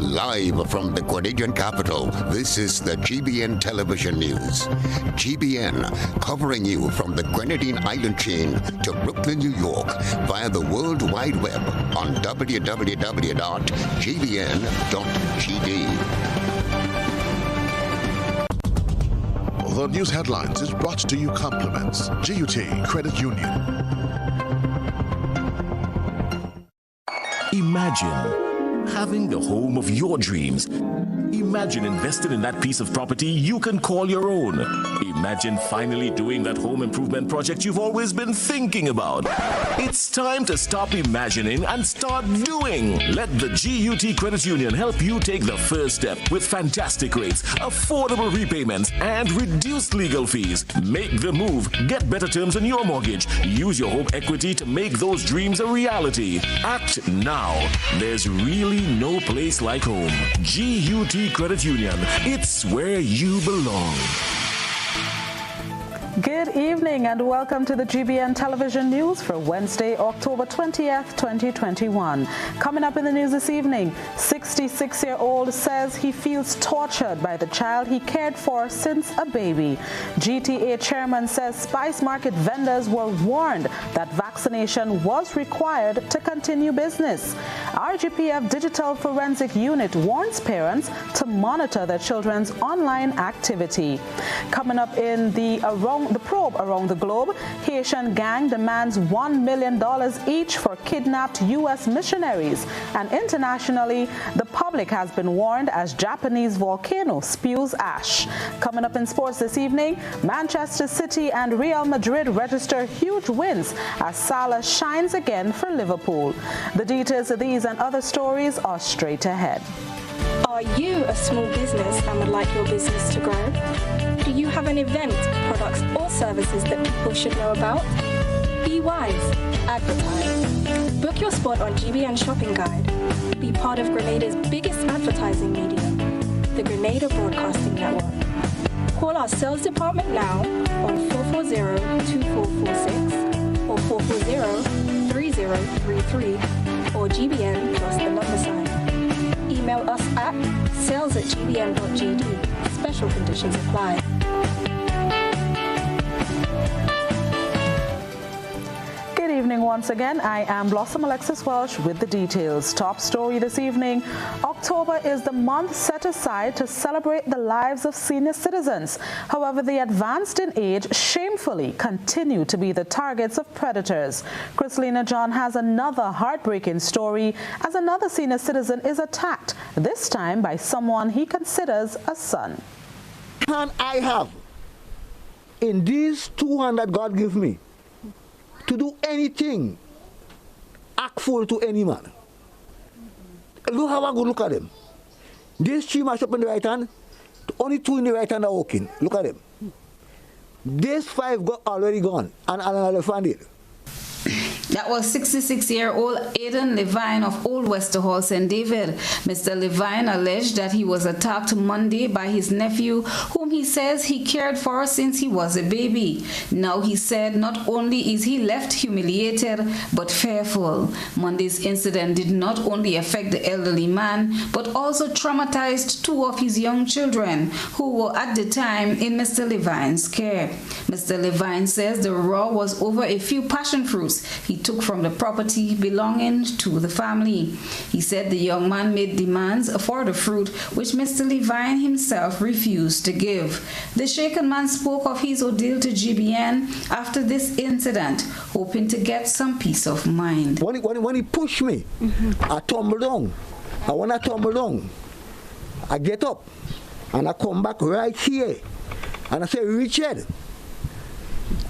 Live from the Grenadian capital, this is the GBN television news. GBN, covering you from the Grenadine Island chain to Brooklyn, New York, via the World Wide Web on www.gbn.gd. The news headlines is brought to you compliments GUT Credit Union. Imagine having the home of your dreams. Imagine investing in that piece of property you can call your own. Imagine finally doing that home improvement project you've always been thinking about. It's time to stop imagining and start doing. Let the GUT Credit Union help you take the first step with fantastic rates, affordable repayments, and reduced legal fees. Make the move. Get better terms on your mortgage. Use your home equity to make those dreams a reality. Act now. There's really no place like home. GUT Credit Union. It's where you belong. Good evening and welcome to the GBN television news for Wednesday, October 20th, 2021. Coming up in the news this evening, 66-year-old says he feels tortured by the child he cared for since a baby. GTA chairman says Spice Market vendors were warned that vaccination was required to continue business. RGPF Digital Forensic Unit warns parents to monitor their children's online activity. Coming up in the probe around the globe, Haitian gang demands $1 million each for kidnapped U.S. missionaries. And internationally, the public has been warned as Japanese volcano spews ash. Coming up in sports this evening, Manchester City and Real Madrid register huge wins as Salah shines again for Liverpool. The details of these and other stories are straight ahead. Are you a small business and would like your business to grow? Do you have an event, products or services that people should know about? Be wise. Advertise. Book your spot on GBN Shopping Guide. Be part of Grenada's biggest advertising medium, the Grenada Broadcasting Network. Call our sales department now on 440-2446 or 440-3033 or GBN plus the number sign. Email us at sales@gbn.gd. Special conditions apply. Good evening once again. I am Blossom Alexis-Welsh with the details. Top story this evening. October is the month set aside to celebrate the lives of senior citizens. However, the advanced in age shamefully continue to be the targets of predators. Chrislina John has another heartbreaking story as another senior citizen is attacked, this time by someone he considers a son. Can I have in these 200 God give me to do anything actful to any man? Look how I go look at them. These three mash up in the right hand, only two in the right hand are walking. Look at them. These five already gone, and another found it. That was 66-year-old Aidan Levine of Old Westerhall, St. David. Mr. Levine alleged that he was attacked Monday by his nephew, whom he says he cared for since he was a baby. Now he said not only is he left humiliated, but fearful. Monday's incident did not only affect the elderly man, but also traumatized two of his young children, who were at the time in Mr. Levine's care. Mr. Levine says the row was over a few passion fruits he took from the property belonging to the family. He said the young man made demands for the fruit, which Mr. Levine himself refused to give. The shaken man spoke of his ordeal to GBN after this incident, hoping to get some peace of mind. When he pushed me, I tumbled down. And when I tumbled down, I get up and I come back right here. And I say, Richard,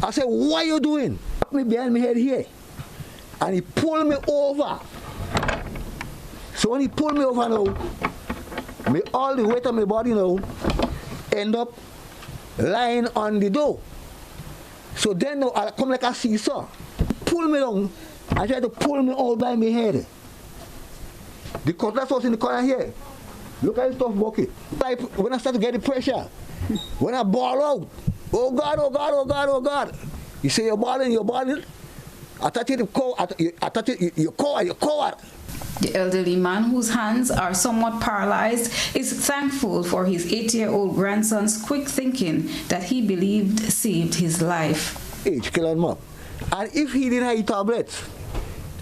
I said, what are you doing? Me behind my head here, and he pulled me over. So when he pulled me over now, all the weight of my body now end up lying on the door. So then now I come like a seesaw, pull me down, and try to pull me out by my head. The cutlass was in the corner here. Look at the stuff bucket. When I start to get the pressure, when I ball out, oh God, oh God, oh God, oh God. You say you're balling. I thought you're coward. The elderly man, whose hands are somewhat paralyzed, is thankful for his 8-year-old grandson's quick thinking that he believed saved his life. Kill him up. And if he didn't have tablets,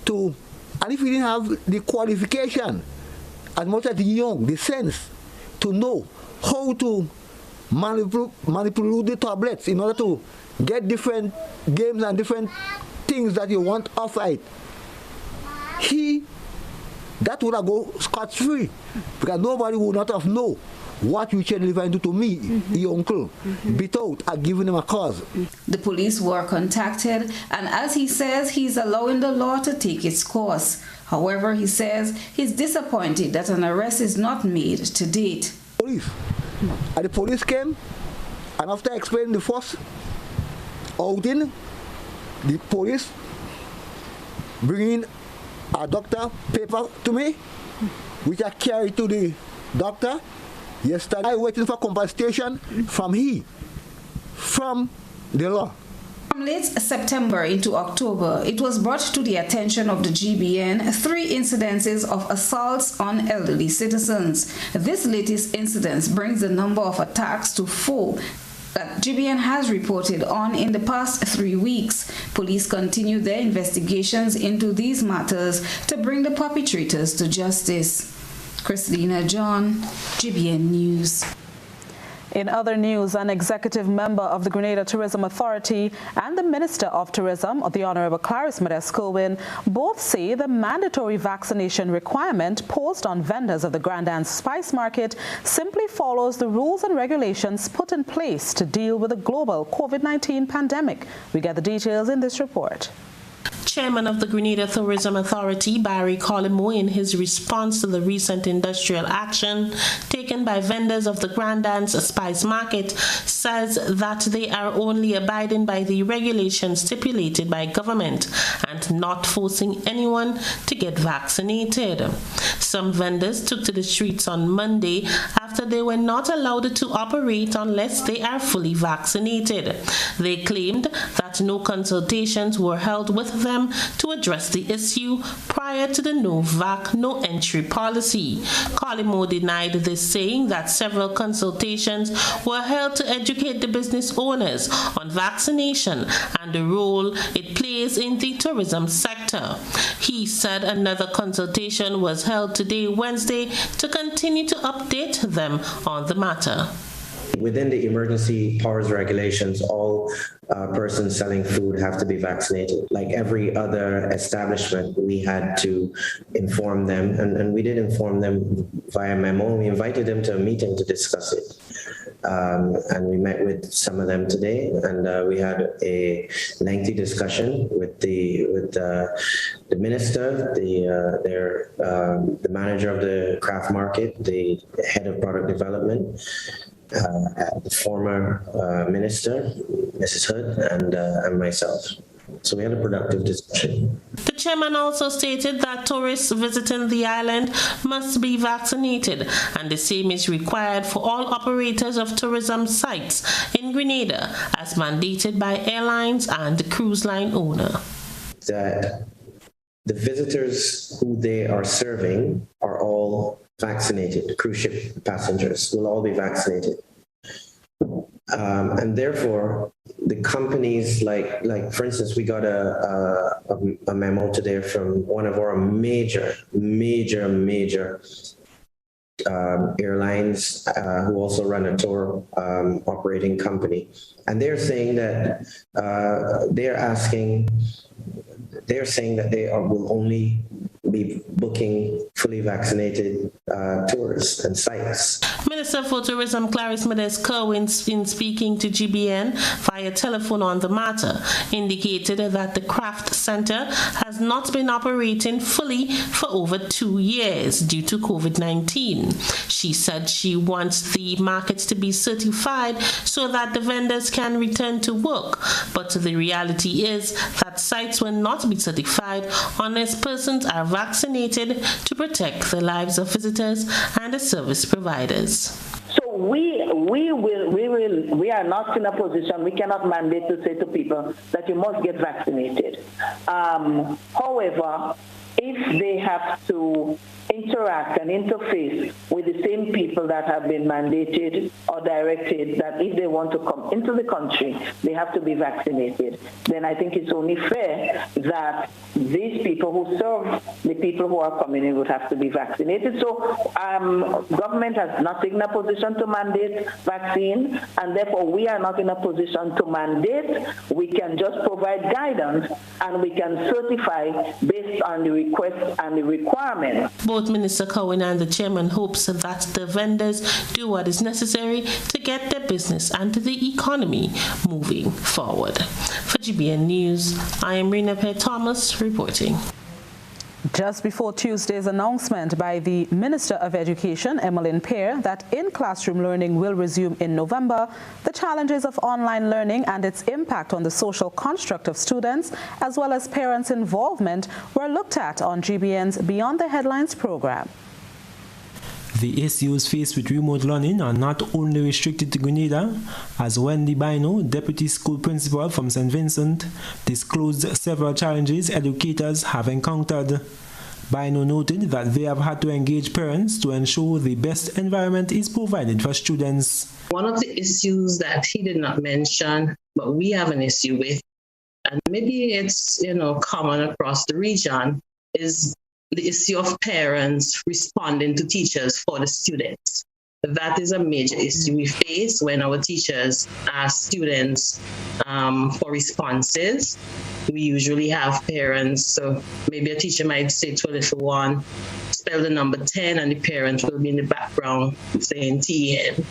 and if he didn't have the qualification, as much as the young, the sense, to know how to manipulate the tablets in order to get different games and different things that you want off it, that would have go scot-free, because nobody would not have known what Richard Levine do to me, the uncle, without giving him a cause. The police were contacted, and as he says, he's allowing the law to take its course. However, he says he's disappointed that an arrest is not made to date. And the police came, and after explaining the first outing, the police bringing a doctor paper to me, which I carried to the doctor. Yesterday, I waiting for compensation from the law. From late September into October, it was brought to the attention of the GBN 3 incidences of assaults on elderly citizens. This latest incident brings the number of attacks to 4 that GBN has reported on in the past 3 weeks. Police continue their investigations into these matters to bring the perpetrators to justice. Christina John, GBN News. In other news, an executive member of the Grenada Tourism Authority and the Minister of Tourism, the Honorable Clarice Modeste-Kerwin, both say the mandatory vaccination requirement posed on vendors of the Grandans Spice Market simply follows the rules and regulations put in place to deal with the global COVID-19 pandemic. We get the details in this report. Chairman of the Grenada Tourism Authority, Barry Collimo, in his response to the recent industrial action taken by vendors of the Grandans Spice Market, says that they are only abiding by the regulations stipulated by government and not forcing anyone to get vaccinated. Some vendors took to the streets on Monday after they were not allowed to operate unless they are fully vaccinated. They claimed that no consultations were held with them to address the issue prior to the no vac, no entry policy. Collimo denied this, saying that several consultations were held to educate the business owners on vaccination and the role it plays in the tourism sector. He said another consultation was held today, Wednesday, to continue to update them on the matter. Within the emergency powers regulations, all persons selling food have to be vaccinated. Like every other establishment, we had to inform them, and we did inform them via memo. We invited them to a meeting to discuss it. And we met with some of them today, and we had a lengthy discussion with the minister, the manager of the craft market, the head of product development, the former minister, Mrs. Hood, and myself. So we had a productive discussion. The chairman also stated that tourists visiting the island must be vaccinated, and the same is required for all operators of tourism sites in Grenada, as mandated by airlines and the cruise line owner. That the visitors who they are serving are all vaccinated. The cruise ship passengers will all be vaccinated. And therefore, the companies like for instance, we got a memo today from one of our major airlines who also run a tour operating company, and they're saying that they're saying that they will only be booking fully vaccinated tours and sites. Minister for Tourism Clarice Modeste-Kerwin, in speaking to GBN via telephone on the matter, indicated that the craft center has not been operating fully for over 2 years due to COVID-19. She said she wants the markets to be certified so that the vendors can return to work, but the reality is that sites will not be certified unless persons are vaccinated to protect the lives of visitors and the service providers. So we are not in a position, we cannot mandate to say to people that you must get vaccinated. However, if they have to interact and interface with the same people that have been mandated or directed that if they want to come into the country, they have to be vaccinated, then I think it's only fair that these people who serve the people who are coming in would have to be vaccinated. So government has not taken a position to mandate vaccine, and therefore we are not in a position to mandate. We can just provide guidance and we can certify based on the request and the requirements. Both Minister Cohen and the chairman hopes that the vendors do what is necessary to get their business and the economy moving forward. For GBN News, I am Rena Pear-Thomas reporting. Just before Tuesday's announcement by the Minister of Education, Emmeline Pear, that in-classroom learning will resume in November, the challenges of online learning and its impact on the social construct of students, as well as parents' involvement, were looked at on GBN's Beyond the Headlines program. The issues faced with remote learning are not only restricted to Grenada, as Wendy Bino, Deputy School Principal from St. Vincent, disclosed several challenges educators have encountered. Bino noted that they have had to engage parents to ensure the best environment is provided for students. One of the issues that he did not mention, but we have an issue with, and maybe it's common across the region, is the issue of parents responding to teachers for the students. That is a major issue we face when our teachers ask students for responses. We usually have parents, so maybe a teacher might say to a little one, spell the number 10, and the parent will be in the background saying TN.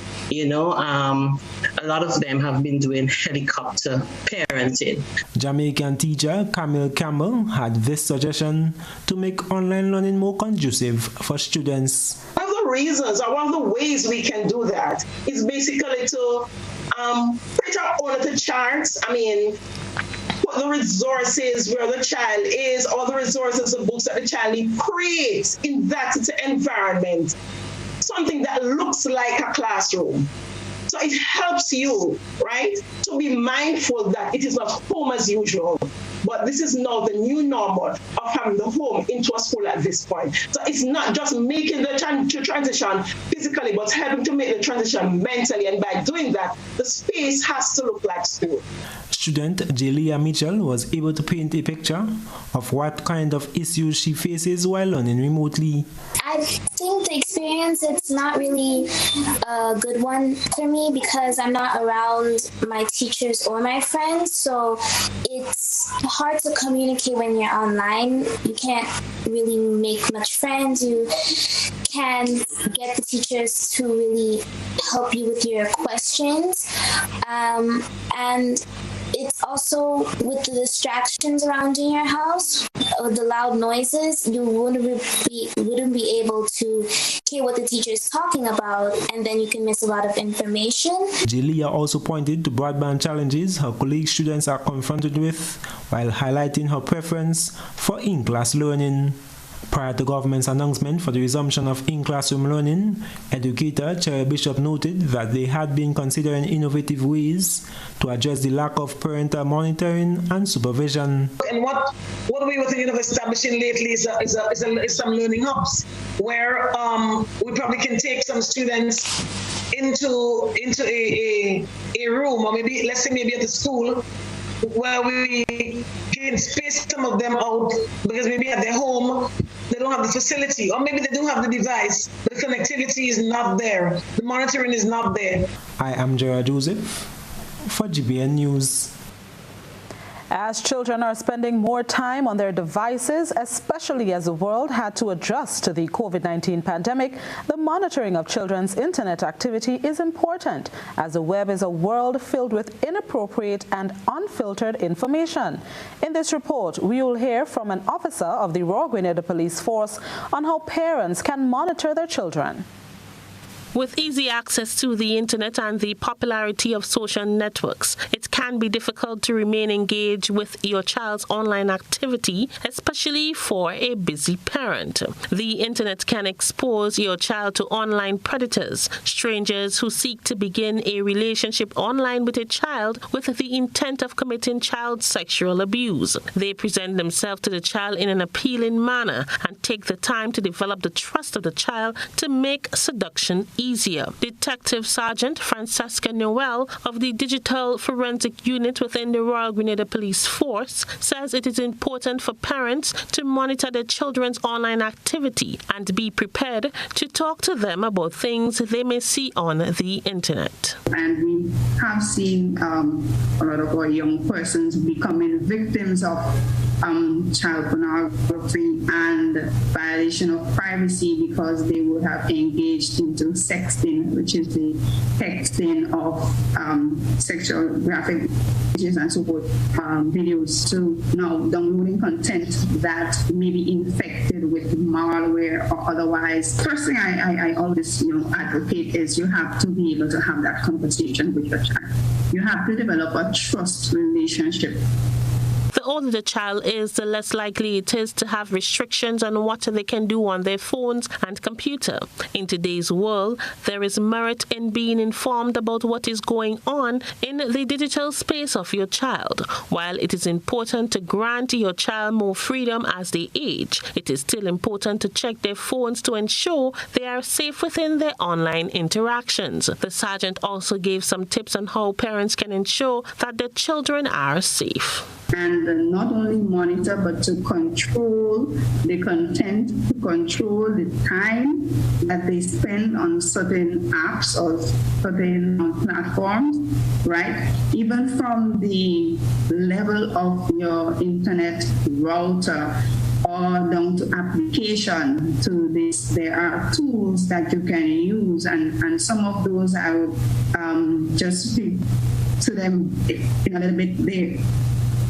A lot of them have been doing helicopter parenting. Jamaican teacher Camille Campbell had this suggestion to make online learning more conducive for students. One of the reasons, or one of the ways we can do that is basically to print out all of the charts. Put the resources where the child is, all the resources and books that the child needs, create in that environment something that looks like a classroom. So it helps you, right, to be mindful that it is not home as usual, but this is now the new normal of having the home into a school at this point. So it's not just making the transition physically, but helping to make the transition mentally. And by doing that, the space has to look like school. Student Jelia Mitchell was able to paint a picture of what kind of issues she faces while learning remotely. I think the experience, it's not really a good one for me because I'm not around my teachers or my friends, so it's hard to communicate when you're online. You can't really make much friends. You can get the teachers to really help you with your questions, and it's also with the distractions around in your house, the loud noises, you wouldn't be able to hear what the teacher is talking about, and then you can miss a lot of information. Jelia also pointed to broadband challenges her colleague students are confronted with, while highlighting her preference for in-class learning. Prior to government's announcement for the resumption of in-classroom learning, educator Cherry Bishop noted that they had been considering innovative ways to address the lack of parental monitoring and supervision. And what we were thinking of establishing lately is some learning hubs where we probably can take some students into a room, or maybe let's say maybe at the school, where we can space some of them out because maybe at their home they don't have the facility, or maybe they do have the device, but the connectivity is not there, the monitoring is not there. I am Gerard Joseph for GBN News. As children are spending more time on their devices, especially as the world had to adjust to the COVID-19 pandemic, the monitoring of children's internet activity is important, as the web is a world filled with inappropriate and unfiltered information. In this report, we will hear from an officer of the Royal Grenada Police Force on how parents can monitor their children. With easy access to the internet and the popularity of social networks, it can be difficult to remain engaged with your child's online activity, especially for a busy parent. The internet can expose your child to online predators, strangers who seek to begin a relationship online with a child with the intent of committing child sexual abuse. They present themselves to the child in an appealing manner and take the time to develop the trust of the child to make seduction easier. Detective Sergeant Francesca Noel of the Digital Forensic Unit within the Royal Grenada Police Force says it is important for parents to monitor their children's online activity and be prepared to talk to them about things they may see on the internet. And we have seen a lot of our young persons becoming victims of child pornography and violation of privacy because they would have engaged into sexting, which is the texting of sexual graphic images and so forth, videos. So now downloading content that may be infected with malware or otherwise. First thing I always advocate is you have to be able to have that conversation with your child. You have to develop a trust relationship. The older the child is, the less likely it is to have restrictions on what they can do on their phones and computer. In today's world, there is merit in being informed about what is going on in the digital space of your child. While it is important to grant your child more freedom as they age, it is still important to check their phones to ensure they are safe within their online interactions. The sergeant also gave some tips on how parents can ensure that their children are safe. And not only monitor, but to control the content, to control the time that they spend on certain apps or certain platforms, right? Even from the level of your internet router or down to application to this, there are tools that you can use, and some of those I would just speak to them in a little bit. They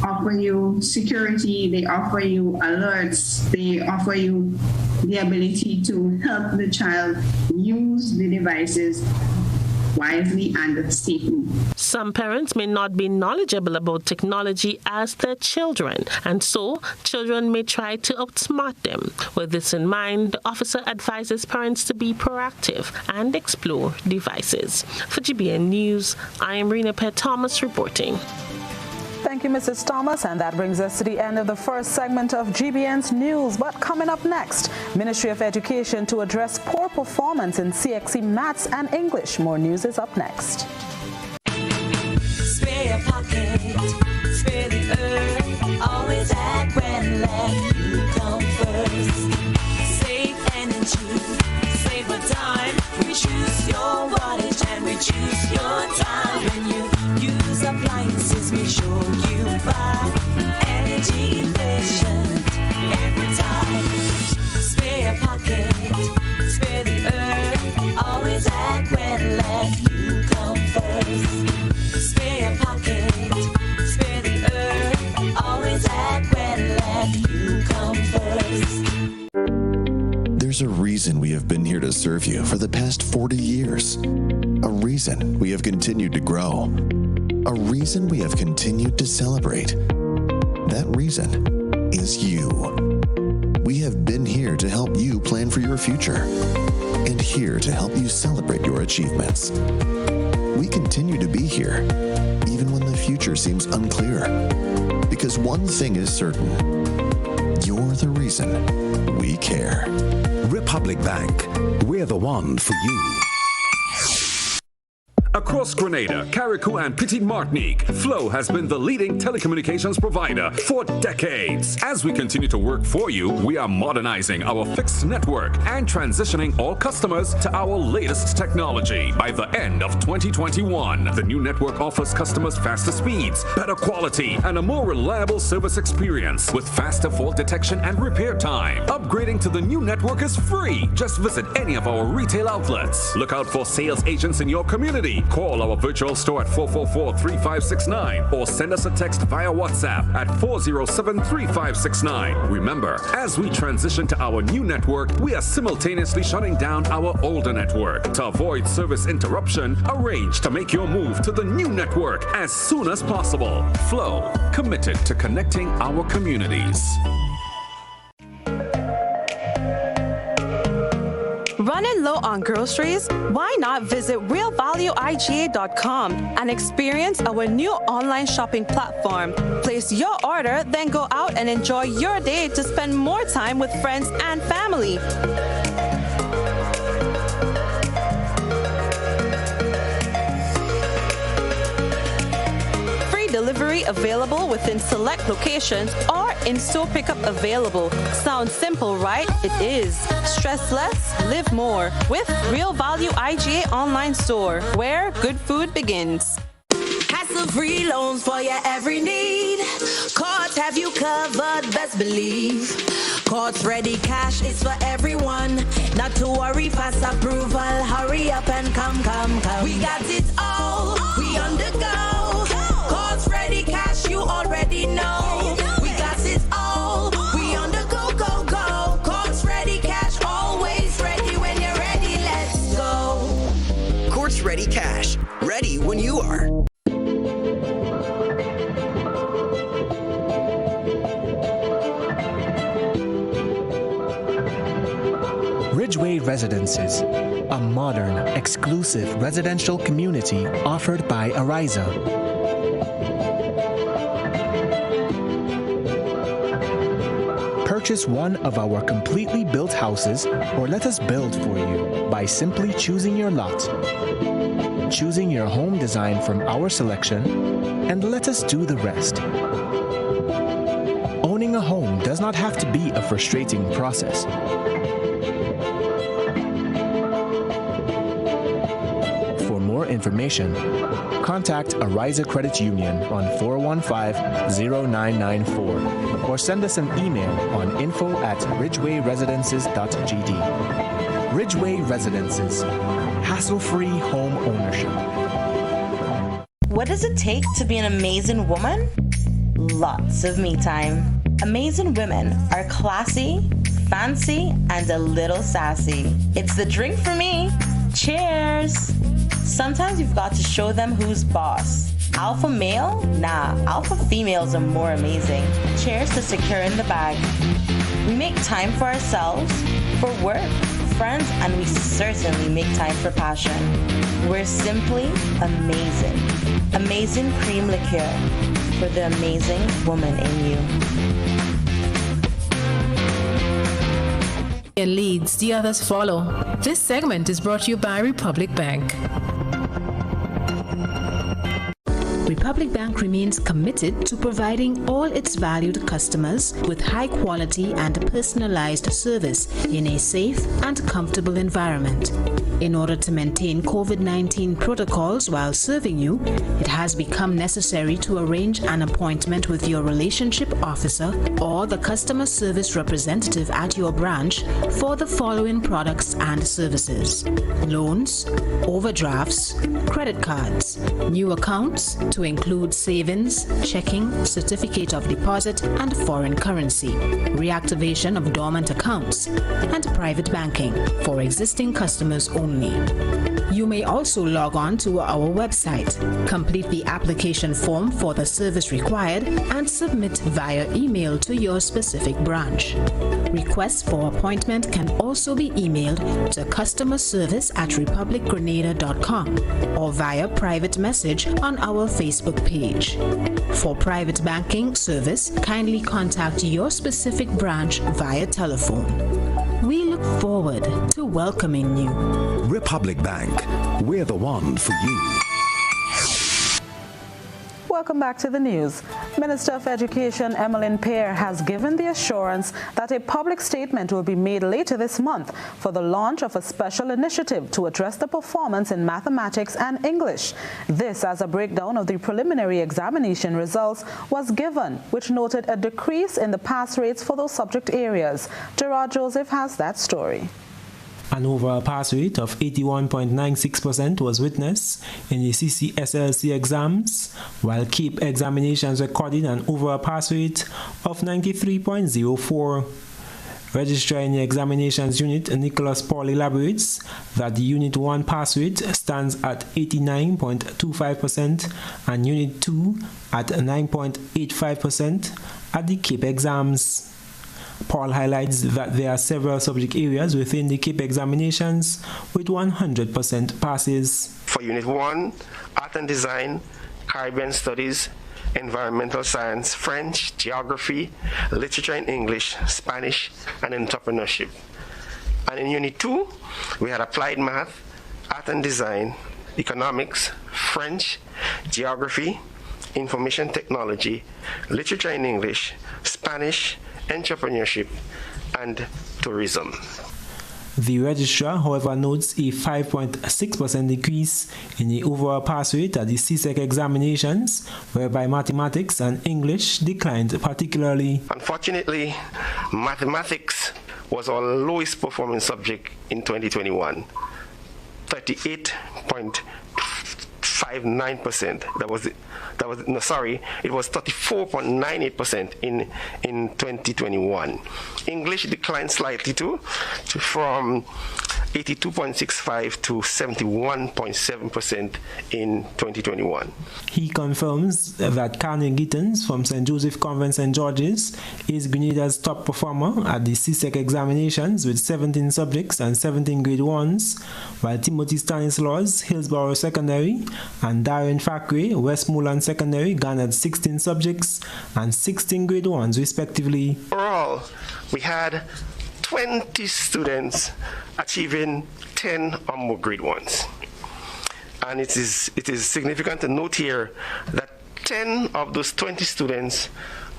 offer you security, they offer you alerts, they offer you the ability to help the child use the devices wisely and safely. Some parents may not be knowledgeable about technology as their children, and so children may try to outsmart them. With this in mind, the officer advises parents to be proactive and explore devices. For GBN News, I am Rena Pett Thomas reporting. Thank you, Mrs. Thomas, and that brings us to the end of the first segment of GBN's news. But coming up next, Ministry of Education to address poor performance in CXC Maths and English. More news is up next. Spare your pocket, spare the earth, always act when let you come first. Save energy, save a dime, we choose your wattage and we choose your time. When you use appliances, make sure you buy energy efficient every time. Spare your pocket, spare the earth, always act when let you come first. Spare your pocket, spare the earth, always act when let you come first. There's a reason we have been here to serve you for the past 40 years. A reason we have continued to grow. A reason we have continued to celebrate. That reason is you. We have been here to help you plan for your future and here to help you celebrate your achievements. We continue to be here even when the future seems unclear, because one thing is certain: you're the reason we care. Republic Bank, we're the one for you. Across Grenada, Carriacou and Petite Martinique, Flow has been the leading telecommunications provider for decades. As we continue to work for you, we are modernizing our fixed network and transitioning all customers to our latest technology. By the end of 2021, the new network offers customers faster speeds, better quality, and a more reliable service experience with faster fault detection and repair time. Upgrading to the new network is free. Just visit any of our retail outlets. Look out for sales agents in your community quality. Call our virtual store at 444-3569 or send us a text via WhatsApp at 407-3569. Remember, as we transition to our new network, we are simultaneously shutting down our older network. To avoid service interruption, arrange to make your move to the new network as soon as possible. Flow, committed to connecting our communities. Running low on groceries? Why not visit realvalueiga.com and experience our new online shopping platform? Place your order, then go out and enjoy your day to spend more time with friends and family. Delivery available within select locations or in-store pickup available. Sounds simple, right? It is. Stress less, live more with Real Value IGA online store, where good food begins. Hassle-free loans for your every need. Cards have you covered, best believe. Cards Ready Cash is for everyone. Not to worry, fast approval. Hurry up and come. We got it all. We on the go. Cards Ready Cash, you already know. We got it all. We on the go. Cards Ready Cash, always ready when you're ready. Let's go. Cards Ready Cash, ready when you are. Ridgeway Residences, a modern, exclusive residential community offered by Ariza. Purchase one of our completely built houses or let us build for you by simply choosing your lot, choosing your home design from our selection, and let us do the rest. Owning a home does not have to be a frustrating process. For more information, contact Ariza Credit Union on 415-0994 or send us an email on info@ridgewayresidences.gd. Ridgeway Residences, hassle-free home ownership. What does it take to be an amazing woman? Lots of me time. Amazing women are classy, fancy, and a little sassy. It's the drink for me. Cheers! Sometimes you've got to show them who's boss. Alpha male? Nah, alpha females are more amazing. Cheers to securing the bag. We make time for ourselves, for work, friends, and we certainly make time for passion. We're simply amazing. Amazing cream liqueur for the amazing woman in you. Leads, the others follow. This segment is brought to you by Republic Bank. Republic Bank remains committed to providing all its valued customers with high quality and personalized service in a safe and comfortable environment. In order to maintain COVID-19 protocols while serving you, it has become necessary to arrange an appointment with your relationship officer or the customer service representative at your branch for the following products and services: loans, overdrafts, credit cards, new accounts to include savings, checking, certificate of deposit, and foreign currency, reactivation of dormant accounts, and private banking for existing customers only. You may also log on to our website, complete the application form for the service required, and submit via email to your specific branch. Requests for appointment can also be emailed to customerservice@republicgrenada.com or via private message on our Facebook page. For private banking service, kindly contact your specific branch via telephone. We look forward to welcoming you. Republic Bank, we're the one for you. Welcome back to the news. Minister of Education Emmeline Pear has given the assurance that a public statement will be made later this month for the launch of a special initiative to address the performance in mathematics and English. This as a breakdown of the preliminary examination results was given, which noted a decrease in the pass rates for those subject areas. Gerard Joseph has that story. An overall pass rate of 81.96% was witnessed in the CCSLC exams, while CAPE examinations recorded an overall pass rate of 93.04. Registrar in the Examinations Unit, Nicholas Paul, elaborates that the Unit 1 pass rate stands at 89.25% and Unit 2 at 9.85% at the CAPE exams. Paul highlights that there are several subject areas within the CAPE examinations with 100% passes. For Unit 1, Art and Design, Caribbean Studies, Environmental Science, French, Geography, Literature and English, Spanish, and Entrepreneurship. And in Unit 2, we had Applied Math, Art and Design, Economics, French, Geography, Information Technology, Literature and English, Spanish, Entrepreneurship, and Tourism. The registrar, however, notes a 5.6% decrease in the overall pass rate at the CSEC examinations, whereby mathematics and English declined particularly. Unfortunately, mathematics was our lowest performing subject in 2021, 38.59%. It was 34.98% in 2021. English declined slightly too, from 82.65 to 71.7% in 2021. He confirms that Kanye Gittins from St. Joseph Convent St. George's is Grenada's top performer at the CSEC examinations with 17 subjects and 17 grade 1s, while Timothy Stanislaus, Hillsborough Secondary, and Darren Fackrey, Westmoreland Secondary, garnered 16 subjects and 16 grade 1s respectively. Overall, we had 20 students achieving 10 or more grade 1s. And it is significant to note here that 10 of those 20 students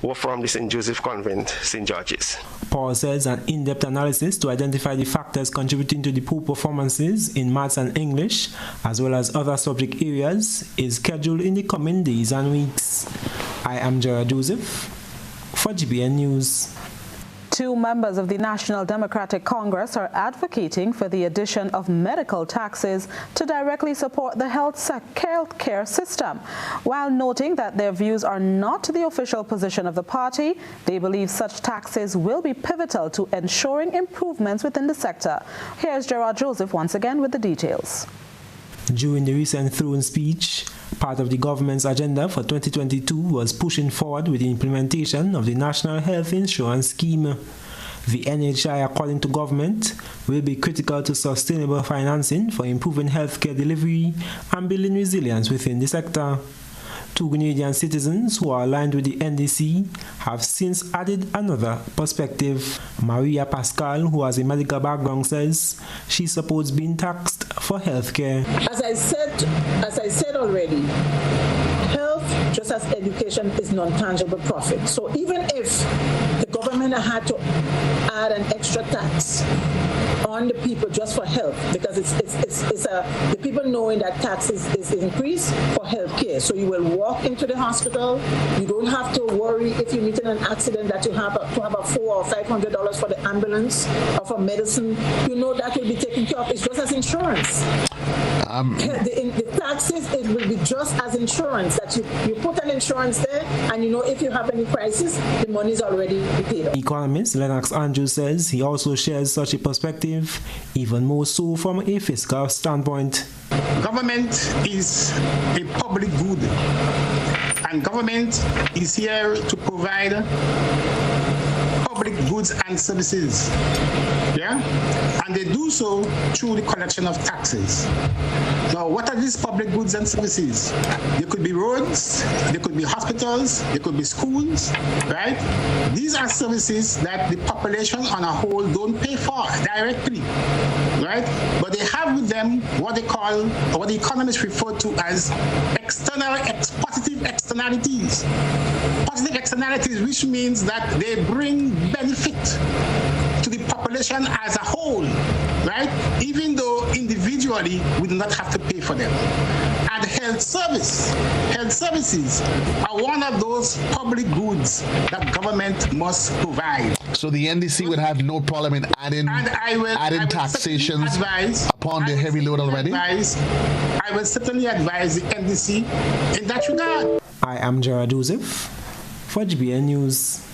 were from the St. Joseph Convent, St. George's. Paul says an in-depth analysis to identify the factors contributing to the poor performances in maths and English, as well as other subject areas, is scheduled in the coming days and weeks. I am Gerard Joseph for GBN News. Two members of the National Democratic Congress are advocating for the addition of medical taxes to directly support the health care system. While noting that their views are not the official position of the party, they believe such taxes will be pivotal to ensuring improvements within the sector. Here's Gerard Joseph once again with the details. During the recent throne speech, part of the government's agenda for 2022 was pushing forward with the implementation of the National Health Insurance Scheme. The NHI, according to government, will be critical to sustainable financing for improving healthcare delivery and building resilience within the sector. Two Grenadian citizens who are aligned with the NDC have since added another perspective. Maria Pascal, who has a medical background, says she supports being taxed for healthcare. As I said already, health, just as education, is non-tangible profit. So even if the government had to add an extra tax on the people just for health, because the people knowing that tax is increased for health care. So you will walk into the hospital, you don't have to worry if you meet in an accident that you have to have a $400 or $500 for the ambulance or for medicine. You know that will be taken care of. It's just as insurance. The taxes, it will be just as insurance, that you put an insurance there and you know if you have any crisis, the money is already paid off. Economist Lennox Andrews says he also shares such a perspective, even more so from a fiscal standpoint. Government is a public good, and government is here to provide public goods and services, and they do so through the collection of taxes. Now, what are these public goods and services? They could be roads, they could be hospitals, they could be schools, right? These are services that the population on a whole don't pay for directly, right? But they have with them what they call, or what the economists refer to as positive externalities. Positive externalities, which means that they bring benefit to the population as a whole, right? Even though individually we do not have to pay for them. And And health services are one of those public goods that government must provide. So the NDC would have no problem in adding taxations upon the heavy load already? I will certainly advise the NDC in that regard. I am Gerard Joseph for GBN News.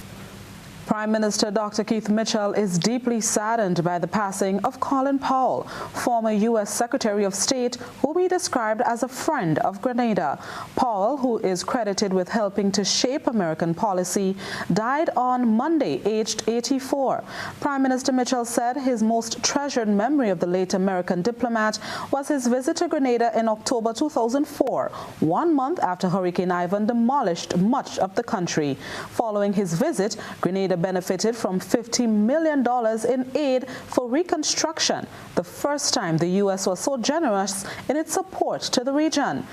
Prime Minister Dr. Keith Mitchell is deeply saddened by the passing of Colin Powell, former U.S. Secretary of State, whom he described as a friend of Grenada. Powell, who is credited with helping to shape American policy, died on Monday, aged 84. Prime Minister Mitchell said his most treasured memory of the late American diplomat was his visit to Grenada in October 2004, 1 month after Hurricane Ivan demolished much of the country. Following his visit, Grenada benefited from $50 million in aid for reconstruction, the first time the U.S. was so generous in its support to the region.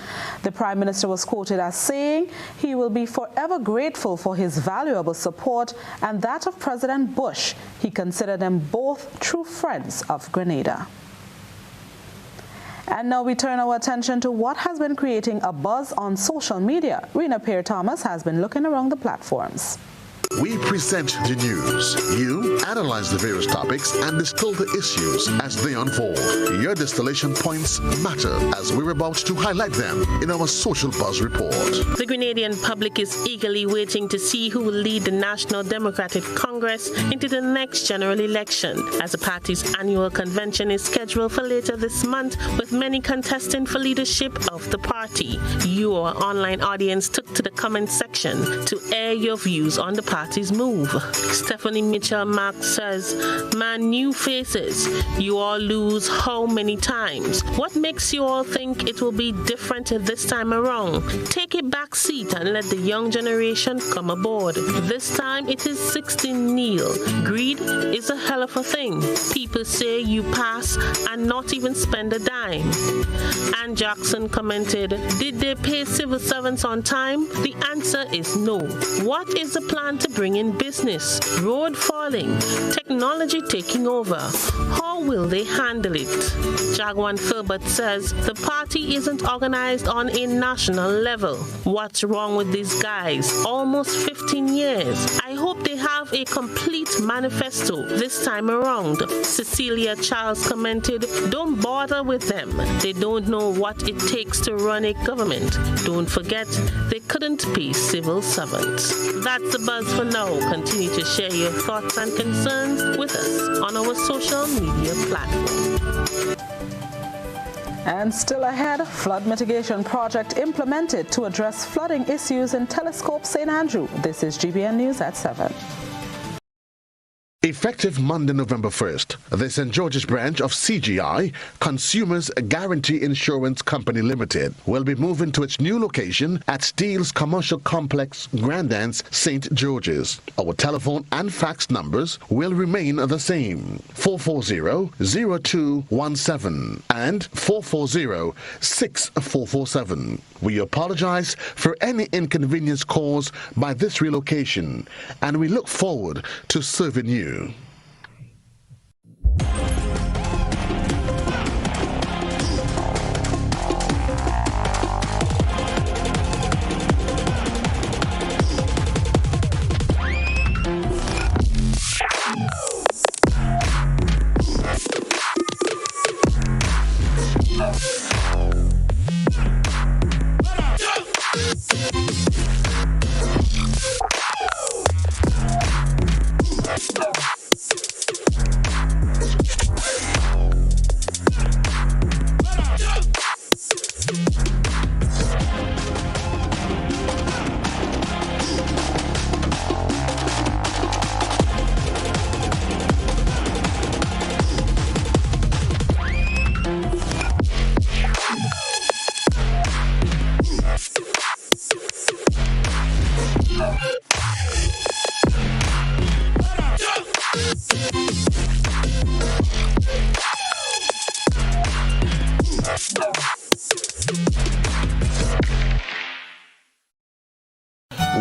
The Prime Minister was quoted as saying he will be forever grateful for his valuable support and that of President Bush. He considered them both true friends of Grenada. And now we turn our attention to what has been creating a buzz on social media. Rena Pear-Thomas has been looking around the platforms. We present the news. You analyze the various topics and distill the issues as they unfold. Your distillation points matter as we're about to highlight them in our Social Buzz Report. The Grenadian public is eagerly waiting to see who will lead the National Democratic Congress into the next general election, as the party's annual convention is scheduled for later this month, with many contesting for leadership of the party. You, our online audience, took to the comment section to air your views on the party's move. Stephanie Mitchell-Mark says, "Man, new faces. You all lose how many times? What makes you all think it will be different this time around? Take a back seat and let the young generation come aboard. This time it is 16-0. Greed is a hell of a thing. People say you pass and not even spend a dime." Ann Jackson commented, "Did they pay civil servants on time? The answer is no. What is the plan to bring in business? Road falling, technology taking over. How will they handle it?" Jagwan Filbert says, "The party isn't organized on a national level. What's wrong with these guys? Almost 15 years. I hope they have a complete manifesto this time around." Cecilia Charles commented, "Don't bother with them. They don't know what it takes to run a government. Don't forget, they couldn't pay civil servants." That's the buzz for now. Continue to share your thoughts and concerns with us on our social media platform. And still ahead, flood mitigation project implemented to address flooding issues in Telescope St. Andrew. This is GBN News at 7. Effective Monday, November 1st, the St. George's branch of CGI, Consumers Guarantee Insurance Company Limited, will be moving to its new location at Steele's Commercial Complex, Grandance, St. George's. Our telephone and fax numbers will remain the same: 440-0217 and 440-6447. We apologize for any inconvenience caused by this relocation, and we look forward to serving you.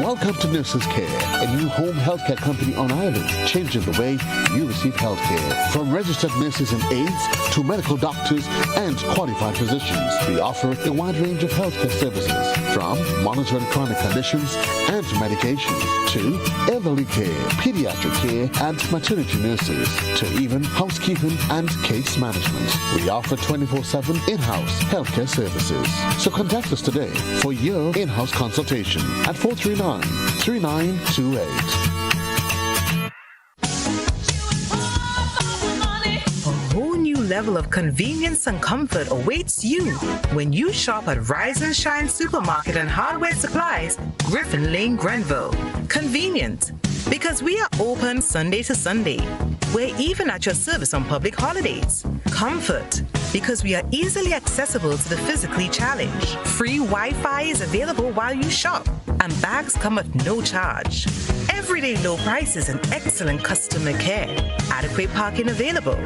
Welcome to Nurses Care, a new home healthcare company on Ireland, changing the way you receive healthcare. From registered nurses and aides to medical doctors and qualified physicians, we offer a wide range of healthcare services, from monitoring chronic conditions and medications to elderly care, pediatric care, and maternity nurses, to even housekeeping and case management. We offer 24/7 in-house healthcare services. So contact us today for your in-house consultation at 439-3928. A whole new level of convenience and comfort awaits you when you shop at Rise and Shine Supermarket and Hardware Supplies, Griffin Lane, Grenville. Convenient, because we are open Sunday to Sunday. We're even at your service on public holidays. Comfort, because we are easily accessible to the physically challenged. Free Wi-Fi is available while you shop, and bags come at no charge. Everyday low prices and excellent customer care. Adequate parking available.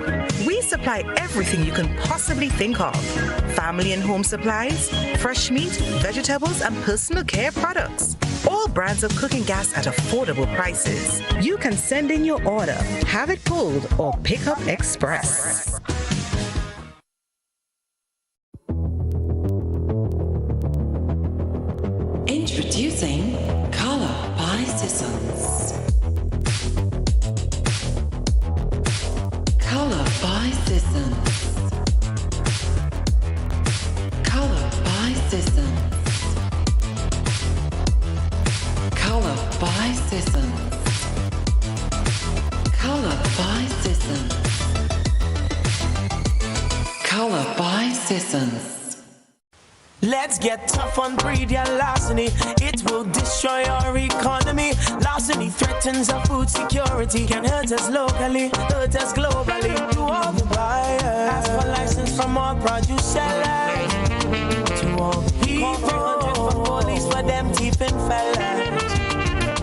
We supply everything you can possibly think of. Family and home supplies, fresh meat, vegetables, and personal care products. All brands of cooking gas at affordable prices. You can send in your order, have it pulled, or pick up express. Introducing Color by Sissons. Color by Sissons. Color by Sissons. Color by Sissons. Color by Sissons. Color by Sissons. Let's get tough on breed your larceny. It will destroy our economy. Larceny threatens our food security. Can hurt us locally, hurt us globally. To all the buyers, ask for license from all produce sellers. To all people, 400 for police for them thieving fellas.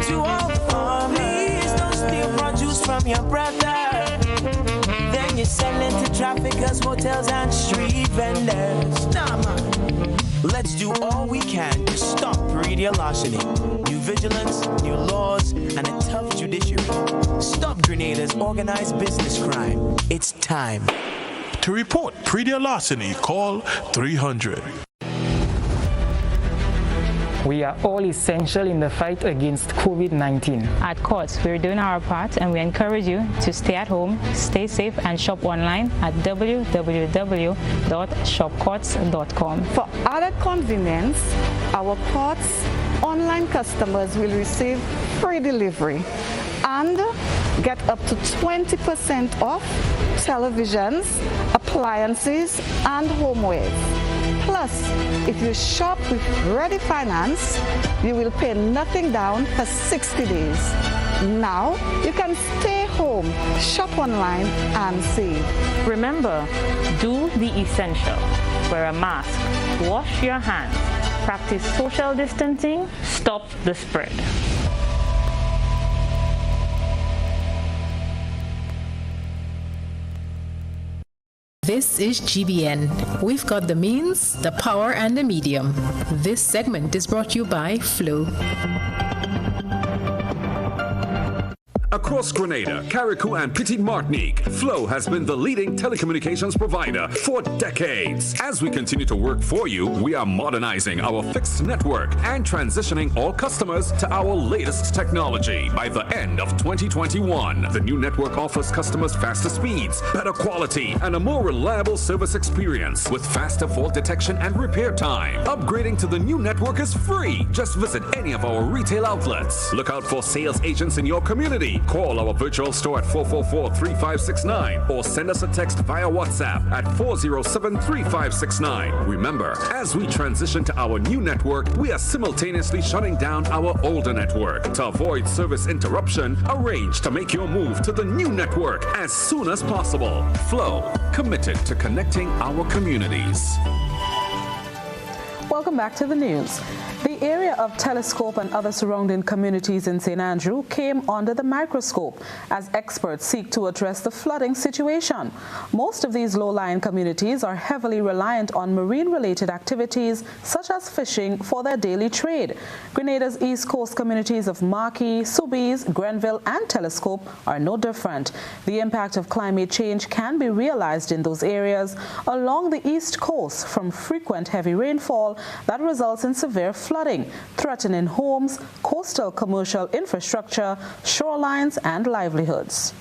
To all farmers, please don't steal produce from your brother. Then you sell it to traffickers, hotels and street vendors. Nah, man. Let's do all we can to stop radio larceny. New vigilance, new laws, and a tough judiciary. Stop Grenada's organized business crime. It's time. To report pre-deal larceny, call 300. We are all essential in the fight against COVID-19. At Courts, we're doing our part, and we encourage you to stay at home, stay safe, and shop online at www.shopcourts.com. For added convenience, our Courts online customers will receive free delivery and get up to 20% off televisions, appliances, and homewares. Plus, if you shop with Ready Finance, you will pay nothing down for 60 days. Now, you can stay home, shop online, and save. Remember, do the essential. Wear a mask, wash your hands, practice social distancing, stop the spread. This is GBN. We've got the means, the power, and the medium. This segment is brought to you by Flow. Across Grenada, Carriacou, and Petite Martinique, Flow has been the leading telecommunications provider for decades. As we continue to work for you, we are modernizing our fixed network and transitioning all customers to our latest technology. By the end of 2021, the new network offers customers faster speeds, better quality, and a more reliable service experience with faster fault detection and repair time. Upgrading to the new network is free. Just visit any of our retail outlets. Look out for sales agents in your community. Call our virtual store at 444-3569 or send us a text via WhatsApp at 407-3569. Remember, as we transition to our new network, we are simultaneously shutting down our older network. To avoid service interruption, arrange to make your move to the new network as soon as possible. Flow, committed to connecting our communities. Welcome back to the news. The area of Telescope and other surrounding communities in St. Andrew came under the microscope as experts seek to address the flooding situation. Most of these low-lying communities are heavily reliant on marine-related activities such as fishing for their daily trade. Grenada's East Coast communities of Marquis, Soubise, Grenville and Telescope are no different. The impact of climate change can be realized in those areas along the East Coast from frequent heavy rainfall that results in severe flooding, threatening homes, coastal commercial infrastructure, shorelines, and livelihoods.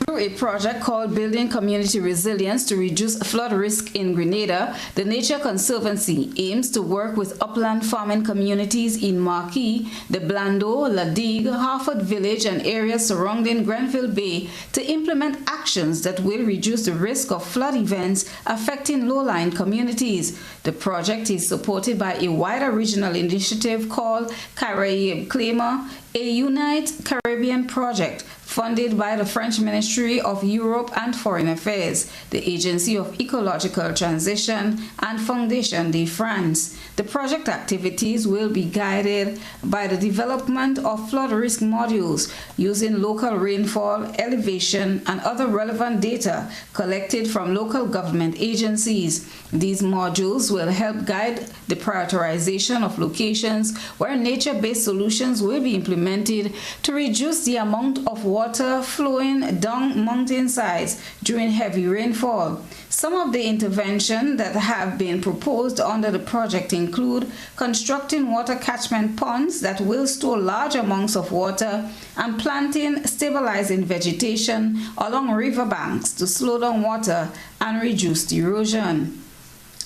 Through a project called Building Community Resilience to Reduce Flood Risk in Grenada, the Nature Conservancy aims to work with upland farming communities in Marquis, the Blando, La Digue, Harford Village and areas surrounding Grenville Bay to implement actions that will reduce the risk of flood events affecting low-lying communities. The project is supported by a wider regional initiative called Caraïbe Claimer, a Unite Caribbean project funded by the French Ministry of Europe and Foreign Affairs, the Agency of Ecological Transition, and Fondation de France. The project activities will be guided by the development of flood risk modules using local rainfall, elevation, and other relevant data collected from local government agencies. These modules will help guide the prioritization of locations where nature-based solutions will be implemented to reduce the amount of water flowing down mountainsides during heavy rainfall. Some of the interventions that have been proposed under the project include constructing water catchment ponds that will store large amounts of water and planting stabilizing vegetation along riverbanks to slow down water and reduce erosion.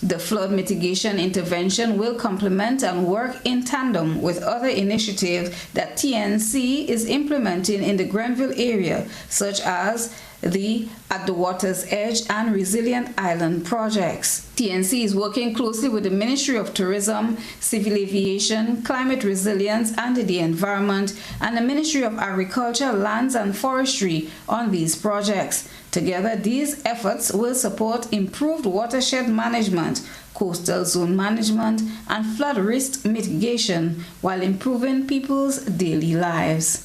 The flood mitigation intervention will complement and work in tandem with other initiatives that TNC is implementing in the Grenville area, such as the At the Water's Edge and Resilient Island projects. TNC is working closely with the Ministry of Tourism, Civil Aviation, Climate Resilience and the Environment, and the Ministry of Agriculture, Lands and Forestry on these projects. Together, these efforts will support improved watershed management, coastal zone management, and flood risk mitigation while improving people's daily lives.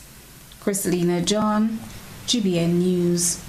Christelina John, GBN News.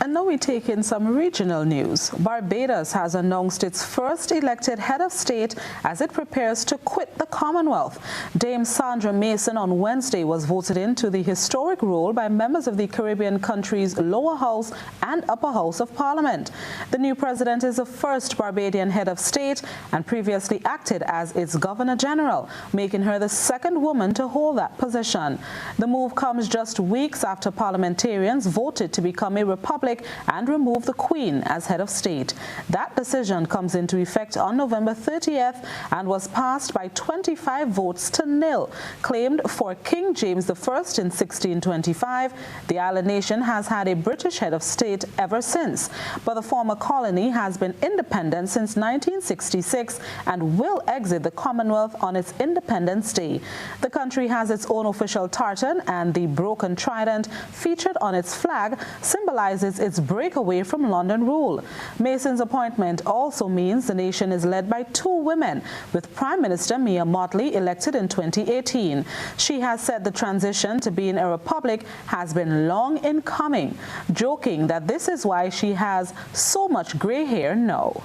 And now we take in some regional news. Barbados has announced its first elected head of state as it prepares to quit the Commonwealth. Dame Sandra Mason on Wednesday was voted into the historic role by members of the Caribbean country's lower house and upper house of parliament. The new president is the first Barbadian head of state and previously acted as its governor general, making her the second woman to hold that position. The move comes just weeks after parliamentarians voted to become a republic and remove the Queen as head of state. That decision comes into effect on November 30th and was passed by 25 votes to nil. Claimed for King James I in 1625, the island nation has had a British head of state ever since. But the former colony has been independent since 1966 and will exit the Commonwealth on its Independence Day. The country has its own official tartan, and the broken trident featured on its flag symbolizes its breakaway from London rule. Mason's appointment also means the nation is led by two women, with Prime Minister Mia Mottley elected in 2018. She has said the transition to being a republic has been long in coming, joking that this is why she has so much gray hair now.